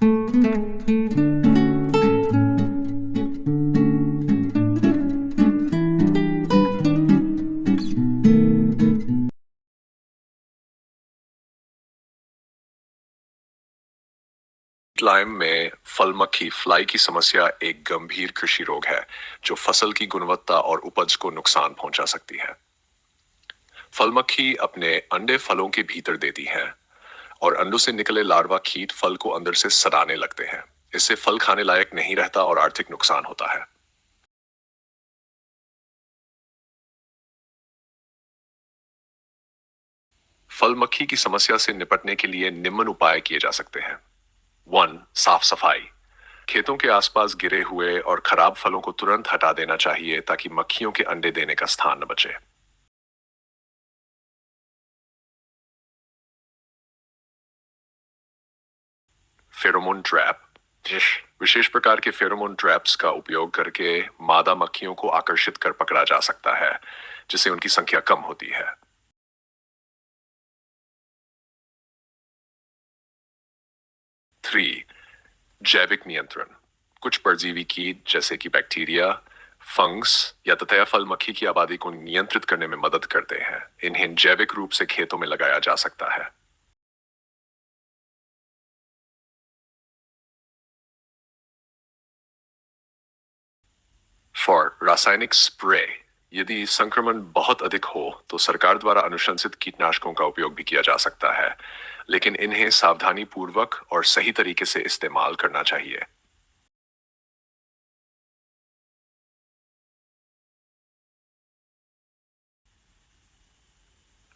Lime में फल मक्खी फ्लाई की समस्या एक गंभीर कृषि रोग है जो फसल की गुणवत्ता और उपज को नुकसान पहुंचा सकती है। फल मक्खी अपने अंडे फलों के भीतर देती है और अंडों से निकले लार्वा कीट फल को अंदर से सड़ाने लगते हैं। इससे फल खाने लायक नहीं रहता और आर्थिक नुकसान होता है। फल मक्खी की समस्या से निपटने के लिए निम्न उपाय किए जा सकते हैं। 1. साफ सफाई। खेतों के आसपास गिरे हुए और खराब फलों को तुरंत हटा देना चाहिए ताकि मक्खियों के अंडे देने का स्थान न बचे। Pheromone trap. विशेष प्रकार के फेरोमोन ट्रैप्स का उपयोग करके मादा मक्खियों को आकर्षित कर पकड़ा जा सकता है, जिससे उनकी संख्या कम होती है। 3. जैविक नियंत्रण। कुछ परजीवी कीट जैसे कि बैक्टीरिया, फंगस या ततैया फल मक्खी की आबादी को नियंत्रित करने में मदद करते हैं। इन्हें जैविक रूप से खेतों में लगाया जा सकता है। फॉर रासायनिक स्प्रे। यदि संक्रमण बहुत अधिक हो तो सरकार द्वारा अनुशंसित कीटनाशकों का उपयोग भी किया जा सकता है, लेकिन इन्हें सावधानी पूर्वक और सही तरीके से इस्तेमाल करना चाहिए।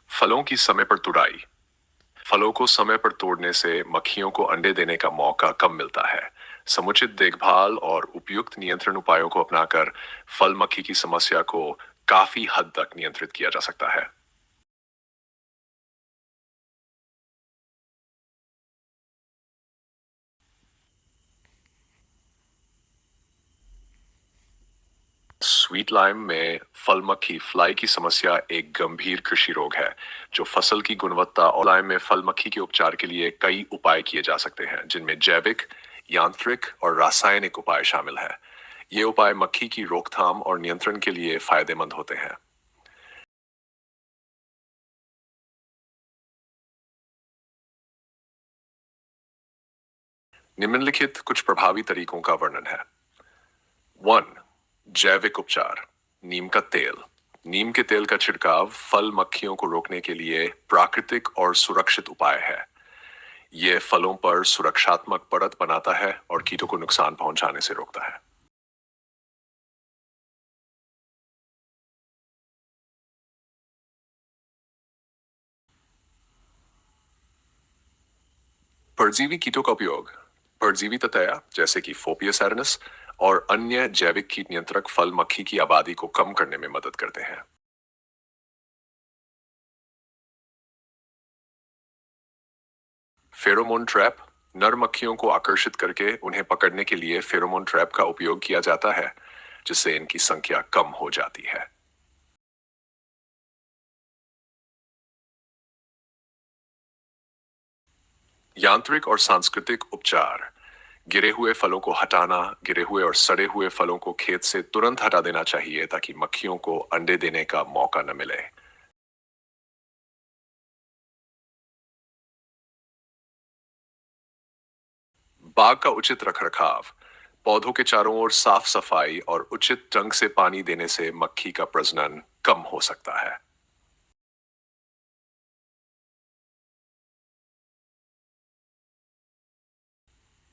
फलों की समय पर तुड़ाई। फलों को समय पर तोड़ने से मक्खियों को अंडे देने का मौका कम मिलता है। समुचित देखभाल और उपयुक्त नियंत्रण उपायों को अपनाकर फल मक्खी की समस्या को काफी हद तक नियंत्रित किया जा सकता है। स्वीट लाइम में फल मक्खी फ्लाई की समस्या एक गंभीर कृषि रोग है जो फसल की गुणवत्ता और लाइम में फल मक्खी के उपचार के लिए कई उपाय किए जा सकते हैं, जिनमें जैविक, यांत्रिक और रासायनिक उपाय शामिल है। ये उपाय मक्खी की रोकथाम और नियंत्रण के लिए फायदेमंद होते हैं। निम्नलिखित कुछ प्रभावी तरीकों का वर्णन है। 1. जैविक उपचार। नीम का तेल। नीम के तेल का छिड़काव फल मक्खियों को रोकने के लिए प्राकृतिक और सुरक्षित उपाय है। यह फलों पर सुरक्षात्मक परत बनाता है और कीटों को नुकसान पहुंचाने से रोकता है। परजीवी कीटों का उपयोग। परजीवी ततैया जैसे कि फोपियस एरनस और अन्य जैविक कीट नियंत्रक फल मक्खी की आबादी को कम करने में मदद करते हैं। Pheromone trap. नर मक्खियों को आकर्षित करके उन्हें पकड़ने के लिए फेरोमोन ट्रैप का उपयोग किया जाता है, जिससे इनकी संख्या कम हो जाती है। यांत्रिक और सांस्कृतिक उपचार। गिरे हुए फलों को हटाना। गिरे हुए और सड़े हुए फलों को खेत से तुरंत हटा देना चाहिए ताकि मक्खियों को अंडे देने का मौका न मिले। बाग का उचित रखरखाव। पौधों के चारों ओर साफ सफाई और उचित ढंग से पानी देने से मक्खी का प्रजनन कम हो सकता है।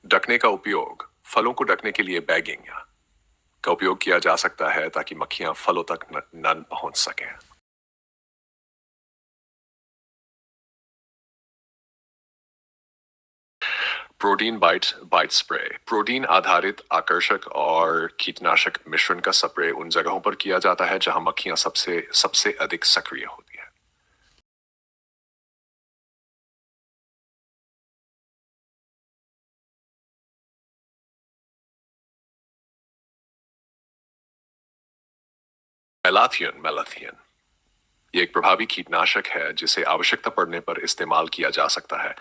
ढकने का उपयोग। फलों को ढकने के लिए बैगिंग का उपयोग किया जा सकता है ताकि मक्खियां फलों तक न पहुंच सकें। Protein bite bite spray. Protein आधारित आकर्षक और कीटनाशक मिश्रण का स्प्रे उन जगहों पर किया जाता है जहां मक्खियां सबसे सबसे अधिक सक्रिय होती हैं। मेलाथियन मेलाथियन ये एक प्रभावी कीटनाशक है जिसे आवश्यकता पड़ने पर इस्तेमाल किया जा सकता है।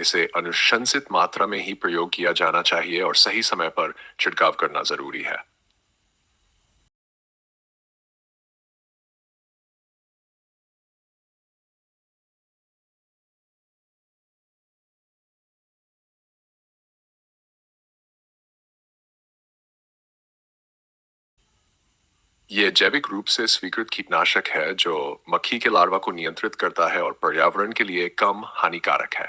इसे अनुशंसित मात्रा में ही प्रयोग किया जाना चाहिए और सही समय पर छिड़काव करना जरूरी है। ये जैविक रूप से स्वीकृत कीटनाशक है जो मक्खी के लार्वा को नियंत्रित करता है और पर्यावरण के लिए कम हानिकारक है।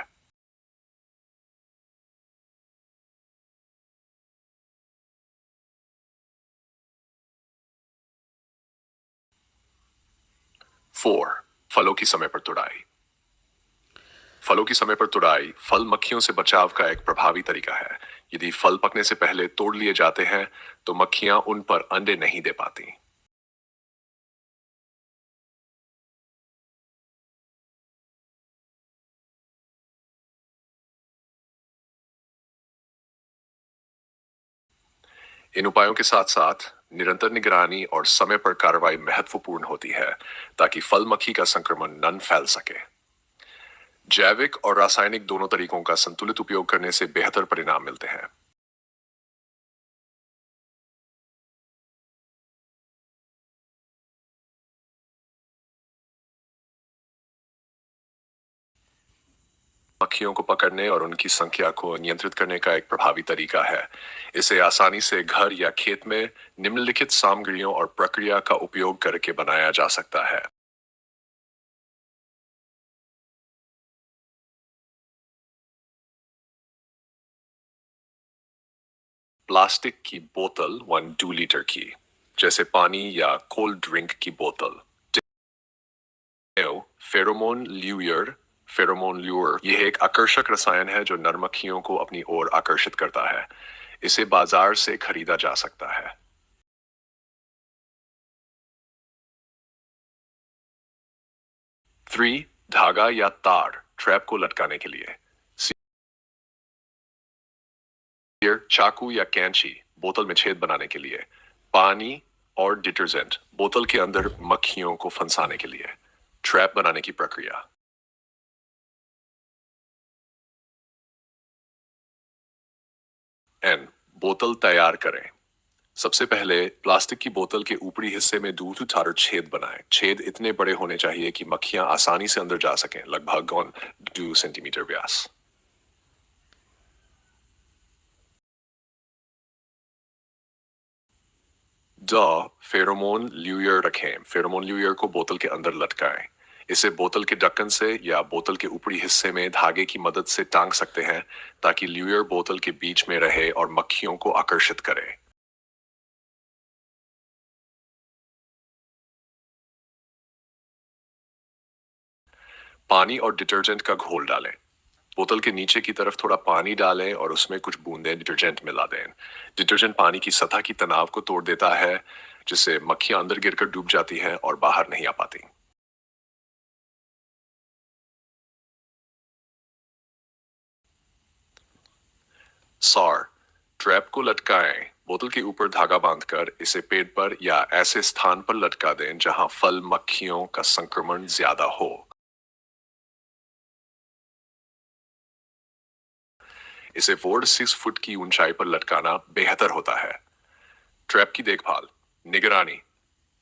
4. फलों की समय पर तुड़ाई। फलों की समय पर तुड़ाई फल मक्खियों से बचाव का एक प्रभावी तरीका है। यदि फल पकने से पहले तोड़ लिए जाते हैं तो मक्खियां उन पर अंडे नहीं दे पाती। इन उपायों के साथ साथ निरंतर निगरानी और समय पर कार्रवाई महत्वपूर्ण होती है ताकि फल मक्खी का संक्रमण न फैल सके। जैविक और रासायनिक दोनों तरीकों का संतुलित उपयोग करने से बेहतर परिणाम मिलते हैं। मक्खियों को पकड़ने और उनकी संख्या को नियंत्रित करने का एक प्रभावी तरीका है। इसे आसानी से घर या खेत में निम्नलिखित सामग्रियों और प्रक्रिया का उपयोग करके बनाया जा सकता है। प्लास्टिक की बोतल 1-2 लीटर की, जैसे पानी या कोल्ड ड्रिंक की बोतल। फेरोमोन ल्यूयर फेरोमोन ल्यूर यह एक आकर्षक रसायन है जो नर मक्खियों को अपनी ओर आकर्षित करता है। इसे बाजार से खरीदा जा सकता है। 3. धागा या तार ट्रैप को लटकाने के लिए। सिर, चाकू या कैंची बोतल में छेद बनाने के लिए। पानी और डिटर्जेंट बोतल के अंदर मक्खियों को फंसाने के लिए। ट्रैप बनाने की प्रक्रिया। एन बोतल तैयार करें। सबसे पहले प्लास्टिक की बोतल के ऊपरी हिस्से में दूर उठाकर छेद बनाएं। छेद इतने बड़े होने चाहिए कि मक्खियां आसानी से अंदर जा सकें, लगभग 2 सेंटीमीटर व्यास। द फेरोमोन ल्यूयर रखें। फेरोमोन ल्यूयर को बोतल के अंदर लटकाएं। इसे बोतल के ढक्कन से या बोतल के ऊपरी हिस्से में धागे की मदद से टांग सकते हैं ताकि ल्यूयर बोतल के बीच में रहे और मक्खियों को आकर्षित करे। पानी और डिटर्जेंट का घोल डालें। बोतल के नीचे की तरफ थोड़ा पानी डालें और उसमें कुछ बूंदें डिटर्जेंट मिला दें। डिटर्जेंट पानी की सतह की तनाव को तोड़ देता है, जिससे मक्खियां अंदर गिरकर डूब जाती हैं और बाहर नहीं आ पाती। सौर ट्रैप को लटकाएं। बोतल के ऊपर धागा बांधकर इसे पेड़ पर या ऐसे स्थान पर लटका दें जहां फल मक्खियों का संक्रमण ज्यादा हो। इसे 4 से 6 फुट की ऊंचाई पर लटकाना बेहतर होता है। ट्रैप की देखभाल, निगरानी,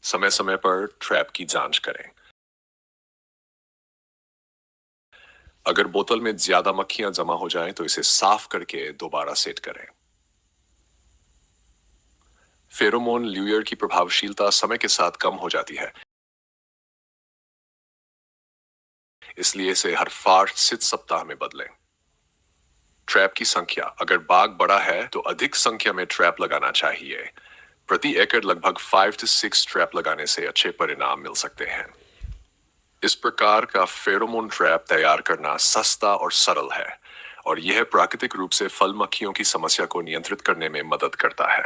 समय समय पर ट्रैप की जांच करें। अगर बोतल में ज्यादा मक्खियां जमा हो जाएं तो इसे साफ करके दोबारा सेट करें। फेरोमोन ल्यूयर की प्रभावशीलता समय के साथ कम हो जाती है, इसलिए इसे हर 5 से 7 सप्ताह में बदलें। ट्रैप की संख्या, अगर बाग बड़ा है तो अधिक संख्या में ट्रैप लगाना चाहिए। प्रति एकड़ लगभग 5 से 6 ट्रैप लगाने से अच्छे परिणाम मिल सकते हैं। इस प्रकार का फेरोमोन ट्रैप तैयार करना सस्ता और सरल है और यह प्राकृतिक रूप से फल मक्खियों की समस्या को नियंत्रित करने में मदद करता है।